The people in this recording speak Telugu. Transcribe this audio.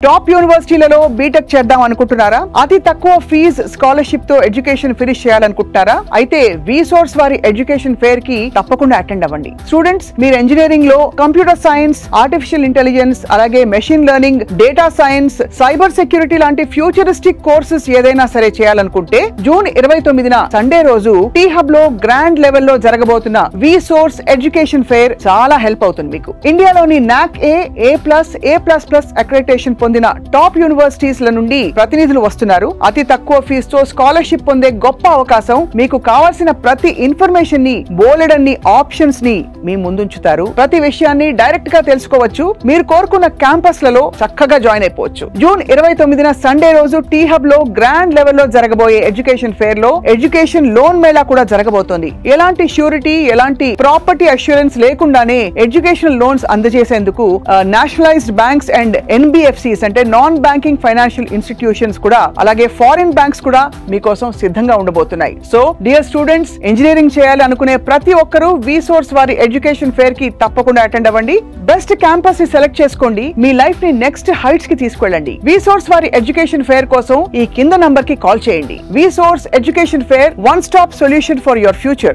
టాప్ యూనివర్సిటీలలో బీటెక్ చేద్దాం అనుకుంటున్నారా? అతి తక్కువ ఫీజ్ స్కాలర్షిప్ తో ఎడ్యుకేషన్ ఫినిష్ చేయాలనుకుంటున్నారా? అయితే విసోర్స్ వారి ఎడ్యుకేషన్ ఫేర్ కి తప్పకుండా అటెండ్ అవ్వండి. స్టూడెంట్స్, మీరు ఇంజనీరింగ్ లో కంప్యూటర్ సైన్స్, ఆర్టిఫిషియల్ ఇంటెలిజెన్స్, అలాగే machine learning, data science, cyber security లాంటి ఫ్యూచరిస్టిక్ కోర్సెస్ ఏదైనా సరే చేయాలనుకుంటే జూన్ 29న సండే రోజు టీ హబ్ లో గ్రాండ్ లెవెల్ లో జరగబోతున్న విసోర్స్ ఎడ్యుకేషన్ ఫేర్ చాలా హెల్ప్ అవుతుంది మీకు. ఇండియాలోని NAC A++ అక్రెడిటేషన్ పొందిన టాప్ యూనివర్సిటీస్ ల నుండి ప్రతినిధులు వస్తున్నారు. అతి తక్కువ ఫీజుతో స్కాలర్షిప్ పొందే గొప్ప అవకాశం. మీకు కావాల్సిన ప్రతి ఇన్ఫర్మేషన్ ని, బోలెడన్ని ఆప్షన్స్ ని మీ ముందుంచుతారు. ప్రతి విషయాన్ని డైరెక్ట్ గా తెలుసుకోవచ్చు. మీరు కోరుకున్న క్యాంపస్ లలో చక్కగా జాయిన్ అయిపోవచ్చు. జూన్ 29న సండే రోజు టీ హబ్ లో గ్రాండ్ లెవెల్ లో జరగబోయే ఎడ్యుకేషన్ ఫేర్ లో ఎడ్యుకేషన్ లోన్ మేళా కూడా జరగబోతోంది. ఎలాంటి ష్యూరిటీ, ఎలాంటి ప్రాపర్టీ అష్యూరెన్స్ లేకుండానే ఎడ్యుకేషనల్ లోన్స్ అందజేసేందుకు నేషనలైజ్డ్ బ్యాంక్స్ అండ్ NBFCs అంటే నాన్ బ్యాంకింగ్ ఫైనాన్షియల్ ఇన్స్టిట్యూషన్స్ కూడా, అలాగే ఫారిన్ బ్యాంక్స్ కూడా మీకోసం సిద్ధంగా ఉండబోతున్నాయి. సో డియర్ స్టూడెంట్స్, ఇంజనీరింగ్ చేయాలి అనుకునే ప్రతి ఒక్కరూ విసోర్స్ వారి ఎడ్యుకేషన్ ఫేర్ కి తప్పకుండా అటెండ్ అవ్వండి. బెస్ట్ క్యాంపస్ ని సెలెక్ట్ చేసుకోండి. మీ లైఫ్ ని నెక్స్ట్ హైట్స్ కి తీసుకెళ్ళండి. విసోర్స్ వారి ఎడ్యుకేషన్ ఫేర్ కోసం ఈ కింద నంబర్ కి కాల్ చేయండి. విసోర్స్ education fair, one stop solution for your future.